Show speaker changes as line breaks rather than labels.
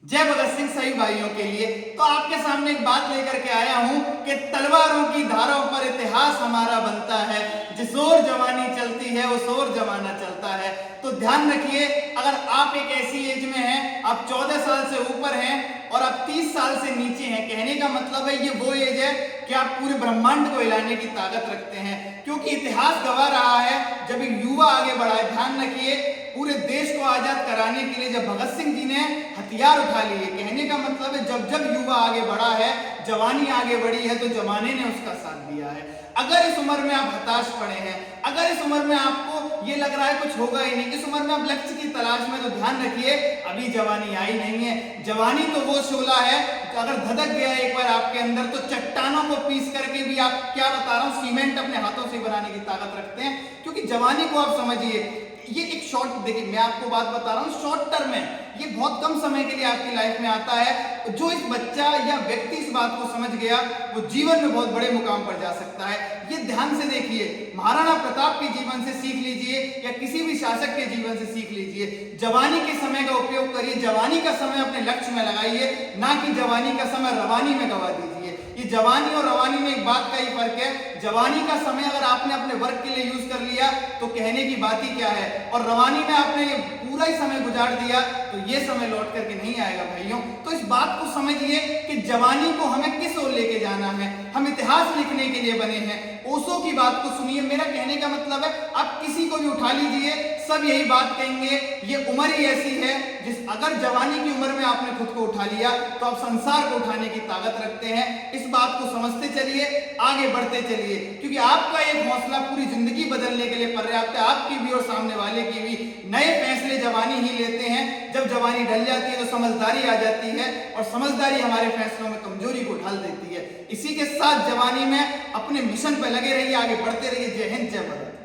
जय भगत सिंह सही भाइयों के लिए तो आपके सामने एक बात लेकर के आया हूं कि तलवारों की धारों पर इतिहास हमारा बनता है। जिस ओर जवानी चलती है उस ओर जमाना चलता है। तो ध्यान रखिए, अगर आप एक ऐसी एज में हैं, आप 14 साल से ऊपर हैं और आप 30 साल से नीचे हैं, कहने का मतलब है ये वो एज है कि आप पूरे ब्रह्मांड को हिलाने की ताकत रखते हैं, क्योंकि इतिहास गवाह रहा है जब एक युवा आगे बढ़ा है। ध्यान रखिए, पूरे देश को आजाद कराने के लिए जब भगत सिंह जी ने हथियार उठा लिए, कहने का मतलब है जब जब युवा आगे बढ़ा है, जवानी आगे बढ़ी है, तो जमाने ने उसका साथ दिया है। अगर इस उम्र में आप हताश पड़े हैं, अगर इस उम्र में आपको ये लग रहा है कुछ होगा ही नहीं, इस उम्र में आप लक्ष्य की तलाश में, तो ध्यान रखिए अभी जवानी आई नहीं है। जवानी तो वो शोला है तो अगर धधक गया एक बार आपके अंदर तो चट्टानों को पीस करके भी, आप क्या बता रहा हूं, सीमेंट अपने हाथों से बनाने की ताकत रखते हैं। क्योंकि जवानी को आप समझिए, ये एक शॉर्ट, देखिए मैं आपको बात बता रहा हूं, शॉर्ट टर्म है, ये बहुत कम समय के लिए आपकी लाइफ में आता है। जो इस बच्चा या व्यक्ति इस बात को समझ गया वो जीवन में बहुत बड़े मुकाम पर जा सकता है। ये ध्यान से देखिए, महाराणा प्रताप के जीवन से सीख लीजिए या किसी भी शासक के जीवन से सीख लीजिए। जवानी के समय का उपयोग करिए, जवानी का समय अपने लक्ष्य में लगाइए, ना कि जवानी का समय रवानी में गवा दीजिए। ये जवानी और रवानी में एक बात का ही फर्क है। जवानी का समय अगर आपने अपने वर्क के लिए यूज कर लिया तो कहने की बात ही क्या है, और रवानी में आपने ये पूरा ही समय गुजार दिया तो ये समय लौट करके नहीं आएगा भाइयों। तो इस बात को समझिए कि जवानी को हमें किस ओर लेके जाना है। हम इतिहास लिखने के लिए बने हैं। ओशो की बात को सुनिए, मेरा कहने का मतलब है आप किसी को भी उठा लीजिए, सब यही बात कहेंगे, ये उम्र ही ऐसी है जिस, अगर जवानी की उम्र में आपने खुद को उठा लिया तो आप संसार को उठाने की ताकत रखते हैं। इस बात को समझते चलिए, आगे बढ़ते चलिए, क्योंकि आपका एक हौसला पूरी जिंदगी बदलने के लिए पर्याप्त है। आपकी भी और सामने वाले की भी। नए फैसले जवानी ही लेते हैं, जब जवानी ढल जाती है तो समझदारी आ जाती है, और समझदारी हमारे फैसलों में कमजोरी को ढाल देती है। इसी के साथ जवानी में अपने मिशन पर लगे रहिए, आगे बढ़ते रहिए। जय हिंद, जय भारत।